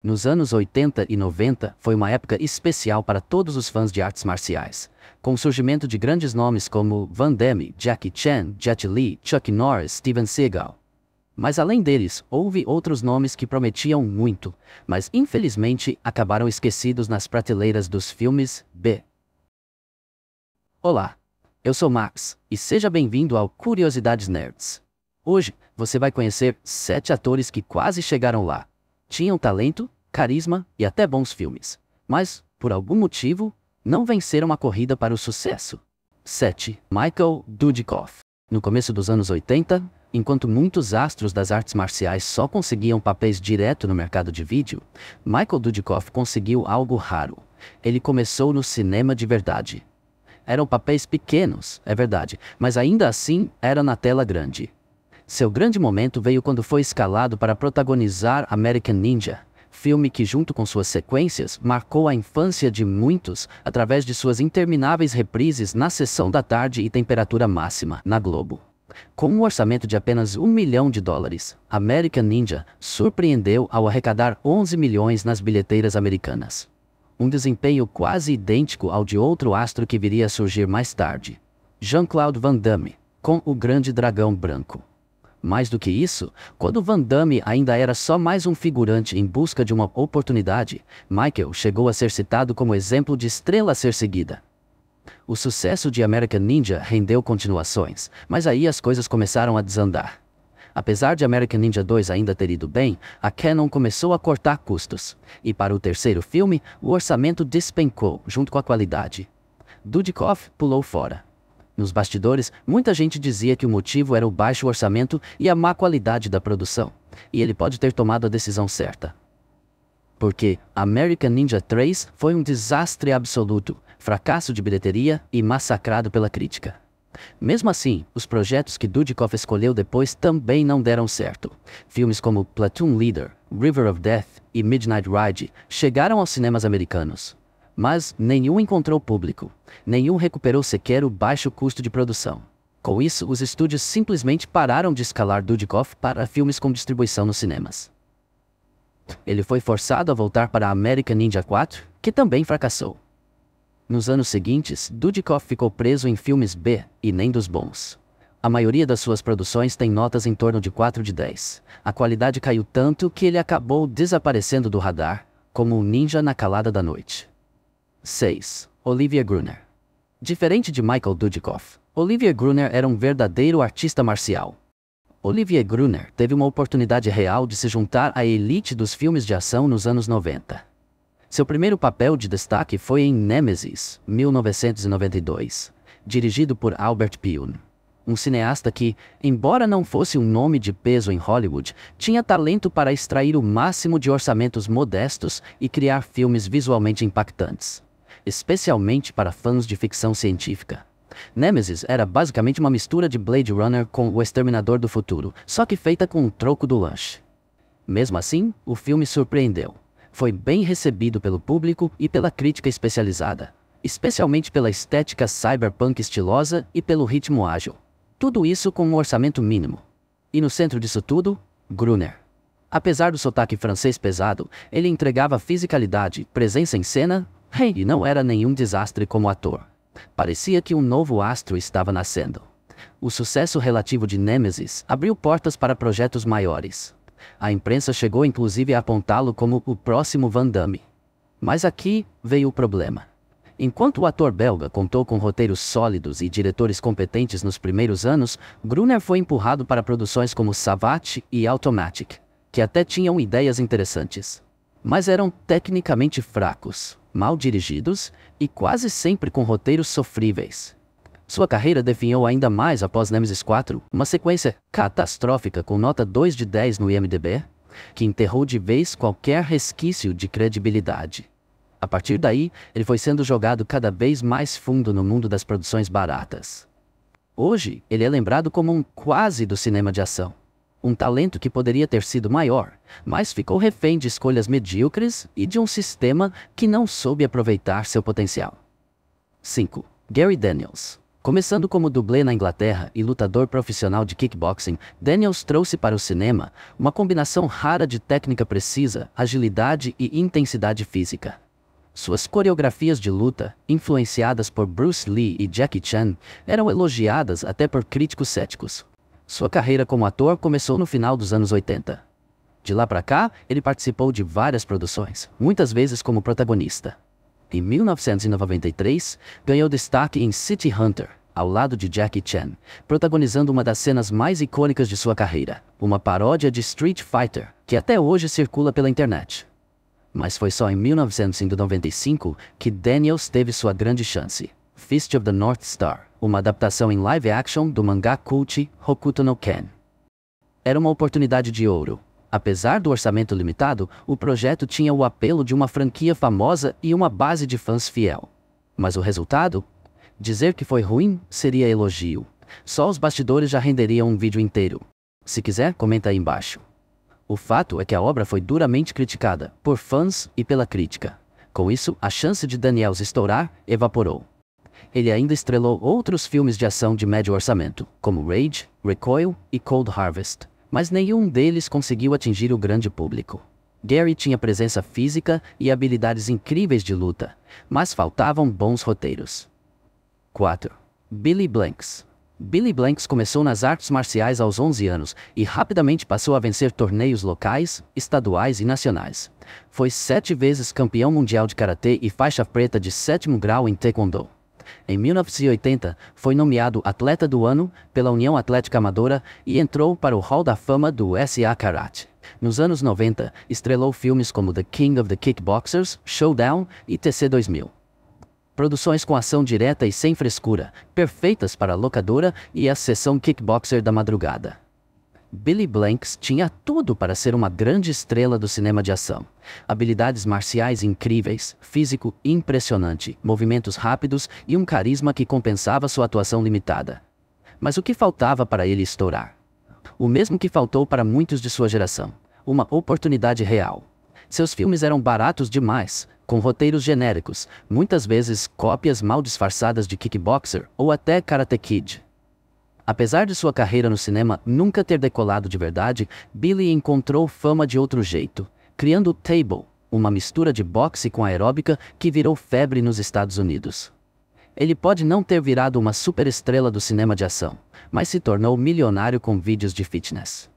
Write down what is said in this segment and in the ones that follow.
Nos anos 80 e 90 foi uma época especial para todos os fãs de artes marciais, com o surgimento de grandes nomes como Van Damme, Jackie Chan, Jet Li, Chuck Norris, Steven Seagal. Mas além deles, houve outros nomes que prometiam muito, mas infelizmente acabaram esquecidos nas prateleiras dos filmes B. Olá, eu sou Max, e seja bem-vindo ao Curiosidades Nerds. Hoje, você vai conhecer 7 atores que quase chegaram lá. Tinham talento, carisma e até bons filmes, mas, por algum motivo, não venceram a corrida para o sucesso. 7. Michael Dudikoff. No começo dos anos 80, enquanto muitos astros das artes marciais só conseguiam papéis direto no mercado de vídeo, Michael Dudikoff conseguiu algo raro. Ele começou no cinema de verdade. Eram papéis pequenos, é verdade, mas ainda assim era na tela grande. Seu grande momento veio quando foi escalado para protagonizar American Ninja, filme que, junto com suas sequências, marcou a infância de muitos através de suas intermináveis reprises na sessão da tarde e temperatura máxima, na Globo. Com um orçamento de apenas $1 milhão, American Ninja surpreendeu ao arrecadar 11 milhões nas bilheteiras americanas. Um desempenho quase idêntico ao de outro astro que viria a surgir mais tarde, Jean-Claude Van Damme, com O Grande Dragão Branco. Mais do que isso, quando Van Damme ainda era só mais um figurante em busca de uma oportunidade, Michael chegou a ser citado como exemplo de estrela a ser seguida. O sucesso de American Ninja rendeu continuações, mas aí as coisas começaram a desandar. Apesar de American Ninja 2 ainda ter ido bem, a Canon começou a cortar custos, e para o terceiro filme, o orçamento despencou junto com a qualidade. Dudikoff pulou fora. Nos bastidores, muita gente dizia que o motivo era o baixo orçamento e a má qualidade da produção, e ele pode ter tomado a decisão certa. Porque American Ninja 3 foi um desastre absoluto, fracasso de bilheteria e massacrado pela crítica. Mesmo assim, os projetos que Dudikoff escolheu depois também não deram certo. Filmes como Platoon Leader, River of Death e Midnight Ride chegaram aos cinemas americanos. Mas nenhum encontrou público, nenhum recuperou sequer o baixo custo de produção. Com isso, os estúdios simplesmente pararam de escalar Dudikoff para filmes com distribuição nos cinemas. Ele foi forçado a voltar para American Ninja 4, que também fracassou. Nos anos seguintes, Dudikoff ficou preso em filmes B, e nem dos bons. A maioria das suas produções tem notas em torno de 4 de 10. A qualidade caiu tanto que ele acabou desaparecendo do radar, como um ninja na calada da noite. 6. Olivia Gruner. Diferente de Michael Dudikoff, Olivia Gruner era um verdadeiro artista marcial. Olivia Gruner teve uma oportunidade real de se juntar à elite dos filmes de ação nos anos 90. Seu primeiro papel de destaque foi em Nemesis, 1992, dirigido por Albert Pyun. Um cineasta que, embora não fosse um nome de peso em Hollywood, tinha talento para extrair o máximo de orçamentos modestos e criar filmes visualmente impactantes, especialmente para fãs de ficção científica. Nemesis era basicamente uma mistura de Blade Runner com O Exterminador do Futuro, só que feita com um troco do lanche. Mesmo assim, o filme surpreendeu. Foi bem recebido pelo público e pela crítica especializada, especialmente pela estética cyberpunk estilosa e pelo ritmo ágil. Tudo isso com um orçamento mínimo. E no centro disso tudo, Gruner. Apesar do sotaque francês pesado, ele entregava fisicalidade, presença em cena, e não era nenhum desastre como ator. Parecia que um novo astro estava nascendo. O sucesso relativo de Nemesis abriu portas para projetos maiores. A imprensa chegou inclusive a apontá-lo como o próximo Van Damme. Mas aqui veio o problema. Enquanto o ator belga contou com roteiros sólidos e diretores competentes nos primeiros anos, Gruner foi empurrado para produções como Savate e Automatic, que até tinham ideias interessantes, mas eram tecnicamente fracos, mal dirigidos e quase sempre com roteiros sofríveis. Sua carreira definhou ainda mais após Nemesis 4, uma sequência catastrófica com nota 2 de 10 no IMDb, que enterrou de vez qualquer resquício de credibilidade. A partir daí, ele foi sendo jogado cada vez mais fundo no mundo das produções baratas. Hoje, ele é lembrado como um quase do cinema de ação. Um talento que poderia ter sido maior, mas ficou refém de escolhas medíocres e de um sistema que não soube aproveitar seu potencial. 5. Gary Daniels. Começando como dublê na Inglaterra e lutador profissional de kickboxing, Daniels trouxe para o cinema uma combinação rara de técnica precisa, agilidade e intensidade física. Suas coreografias de luta, influenciadas por Bruce Lee e Jackie Chan, eram elogiadas até por críticos céticos. Sua carreira como ator começou no final dos anos 80. De lá para cá, ele participou de várias produções, muitas vezes como protagonista. Em 1993, ganhou destaque em City Hunter, ao lado de Jackie Chan, protagonizando uma das cenas mais icônicas de sua carreira, uma paródia de Street Fighter, que até hoje circula pela internet. Mas foi só em 1995 que Daniels teve sua grande chance. Fist of the North Star, uma adaptação em live action do mangá cult Hokuto no Ken. Era uma oportunidade de ouro. Apesar do orçamento limitado, o projeto tinha o apelo de uma franquia famosa e uma base de fãs fiel. Mas o resultado? Dizer que foi ruim seria elogio. Só os bastidores já renderiam um vídeo inteiro. Se quiser, comenta aí embaixo. O fato é que a obra foi duramente criticada por fãs e pela crítica. Com isso, a chance de Daniels estourar evaporou. Ele ainda estrelou outros filmes de ação de médio orçamento, como Rage, Recoil e Cold Harvest, mas nenhum deles conseguiu atingir o grande público. Gary tinha presença física e habilidades incríveis de luta, mas faltavam bons roteiros. 4. Billy Blanks. Billy Blanks começou nas artes marciais aos 11 anos e rapidamente passou a vencer torneios locais, estaduais e nacionais. Foi 7 vezes campeão mundial de karatê e faixa preta de 7º grau em taekwondo. Em 1980, foi nomeado Atleta do Ano pela União Atlética Amadora e entrou para o Hall da Fama do SA Karate. Nos anos 90, estrelou filmes como The King of the Kickboxers, Showdown e TC2000. Produções com ação direta e sem frescura, perfeitas para a locadora e a sessão kickboxer da madrugada. Billy Blanks tinha tudo para ser uma grande estrela do cinema de ação. Habilidades marciais incríveis, físico impressionante, movimentos rápidos e um carisma que compensava sua atuação limitada. Mas o que faltava para ele estourar? O mesmo que faltou para muitos de sua geração: uma oportunidade real. Seus filmes eram baratos demais, com roteiros genéricos, muitas vezes cópias mal disfarçadas de Kickboxer ou até Karate Kid. Apesar de sua carreira no cinema nunca ter decolado de verdade, Billy encontrou fama de outro jeito, criando o Table, uma mistura de boxe com aeróbica que virou febre nos Estados Unidos. Ele pode não ter virado uma superestrela do cinema de ação, mas se tornou milionário com vídeos de fitness.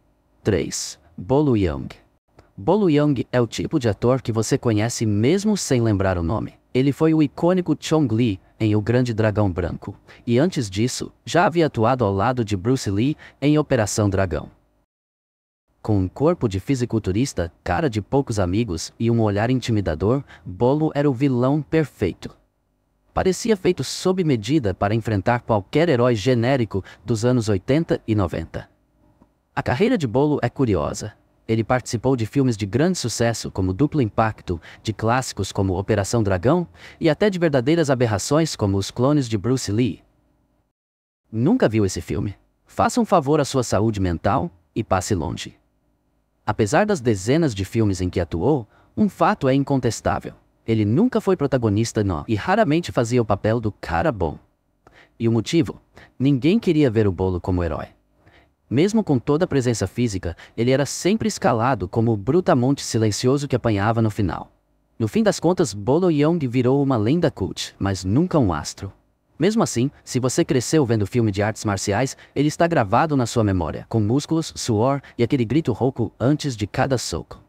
3. Bolo Yeung. Bolo Yeung é o tipo de ator que você conhece mesmo sem lembrar o nome. Ele foi o icônico Chong Li em O Grande Dragão Branco, e antes disso, já havia atuado ao lado de Bruce Lee em Operação Dragão. Com um corpo de fisiculturista, cara de poucos amigos e um olhar intimidador, Bolo era o vilão perfeito. Parecia feito sob medida para enfrentar qualquer herói genérico dos anos 80 e 90. A carreira de Bolo é curiosa. Ele participou de filmes de grande sucesso como Duplo Impacto, de clássicos como Operação Dragão, e até de verdadeiras aberrações como Os Clones de Bruce Lee. Nunca viu esse filme? Faça um favor à sua saúde mental e passe longe. Apesar das dezenas de filmes em que atuou, um fato é incontestável: ele nunca foi protagonista e raramente fazia o papel do cara bom. E o motivo? Ninguém queria ver o Bolo como herói. Mesmo com toda a presença física, ele era sempre escalado como o brutamonte silencioso que apanhava no final. No fim das contas, Bolo Yeung virou uma lenda cult, mas nunca um astro. Mesmo assim, se você cresceu vendo filme de artes marciais, ele está gravado na sua memória, com músculos, suor e aquele grito rouco antes de cada soco.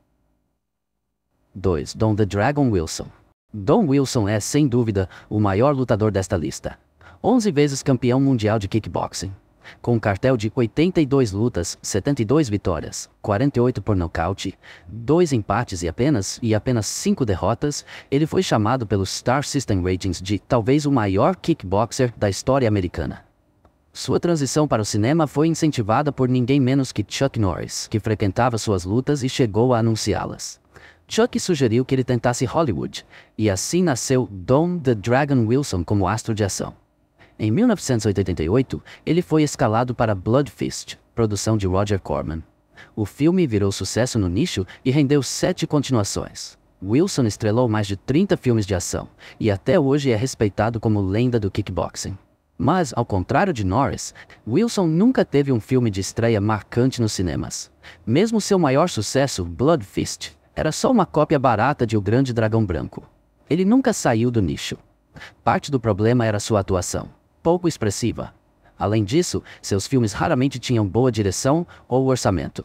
2. Don the Dragon Wilson. Don Wilson é, sem dúvida, o maior lutador desta lista. 11 vezes campeão mundial de kickboxing. Com um cartel de 82 lutas, 72 vitórias, 48 por nocaute, 2 empates e apenas 5 derrotas, ele foi chamado pelos Star System Ratings de talvez o maior kickboxer da história americana. Sua transição para o cinema foi incentivada por ninguém menos que Chuck Norris, que frequentava suas lutas e chegou a anunciá-las. Chuck sugeriu que ele tentasse Hollywood, e assim nasceu Don the Dragon Wilson como astro de ação. Em 1988, ele foi escalado para Blood Fist, produção de Roger Corman. O filme virou sucesso no nicho e rendeu 7 continuações. Wilson estrelou mais de 30 filmes de ação, e até hoje é respeitado como lenda do kickboxing. Mas, ao contrário de Norris, Wilson nunca teve um filme de estreia marcante nos cinemas. Mesmo seu maior sucesso, Blood Fist, era só uma cópia barata de O Grande Dragão Branco. Ele nunca saiu do nicho. Parte do problema era sua atuação, pouco expressiva. Além disso, seus filmes raramente tinham boa direção ou orçamento.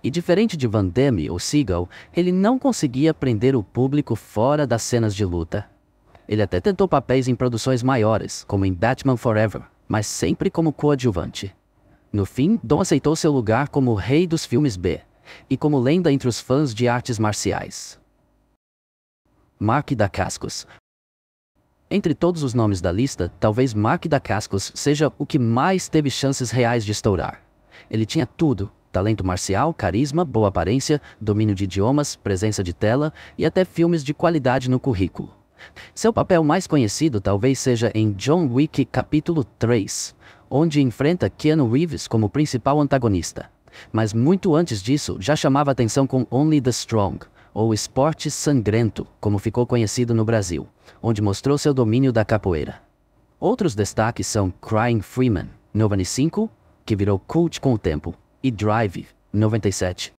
E diferente de Van Damme ou Seagal, ele não conseguia prender o público fora das cenas de luta. Ele até tentou papéis em produções maiores, como em Batman Forever, mas sempre como coadjuvante. No fim, Dom aceitou seu lugar como o rei dos filmes B, e como lenda entre os fãs de artes marciais. Mark Dacascos. Entre todos os nomes da lista, talvez Mark Dacascos seja o que mais teve chances reais de estourar. Ele tinha tudo: talento marcial, carisma, boa aparência, domínio de idiomas, presença de tela e até filmes de qualidade no currículo. Seu papel mais conhecido talvez seja em John Wick Capítulo 3, onde enfrenta Keanu Reeves como principal antagonista. Mas muito antes disso, já chamava atenção com Only the Strong, ou Esporte Sangrento, como ficou conhecido no Brasil, onde mostrou seu domínio da capoeira. Outros destaques são Crying Freeman, 95, que virou cult com o tempo, e Drive, 97.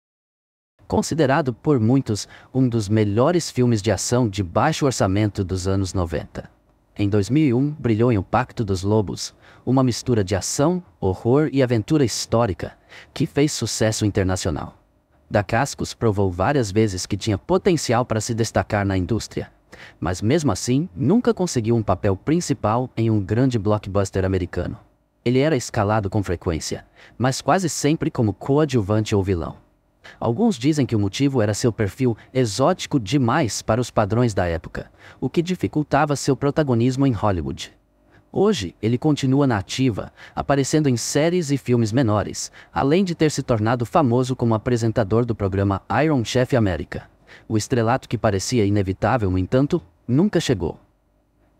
Considerado por muitos um dos melhores filmes de ação de baixo orçamento dos anos 90. Em 2001, brilhou em O Pacto dos Lobos, uma mistura de ação, horror e aventura histórica, que fez sucesso internacional. Dacascos provou várias vezes que tinha potencial para se destacar na indústria, mas mesmo assim, nunca conseguiu um papel principal em um grande blockbuster americano. Ele era escalado com frequência, mas quase sempre como coadjuvante ou vilão. Alguns dizem que o motivo era seu perfil exótico demais para os padrões da época, o que dificultava seu protagonismo em Hollywood. Hoje, ele continua na ativa, aparecendo em séries e filmes menores, além de ter se tornado famoso como apresentador do programa Iron Chef América. O estrelato que parecia inevitável, no entanto, nunca chegou.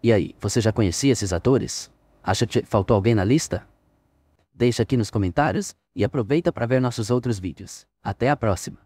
E aí, você já conhecia esses atores? Acha que faltou alguém na lista? Deixa aqui nos comentários e aproveita para ver nossos outros vídeos. Até a próxima!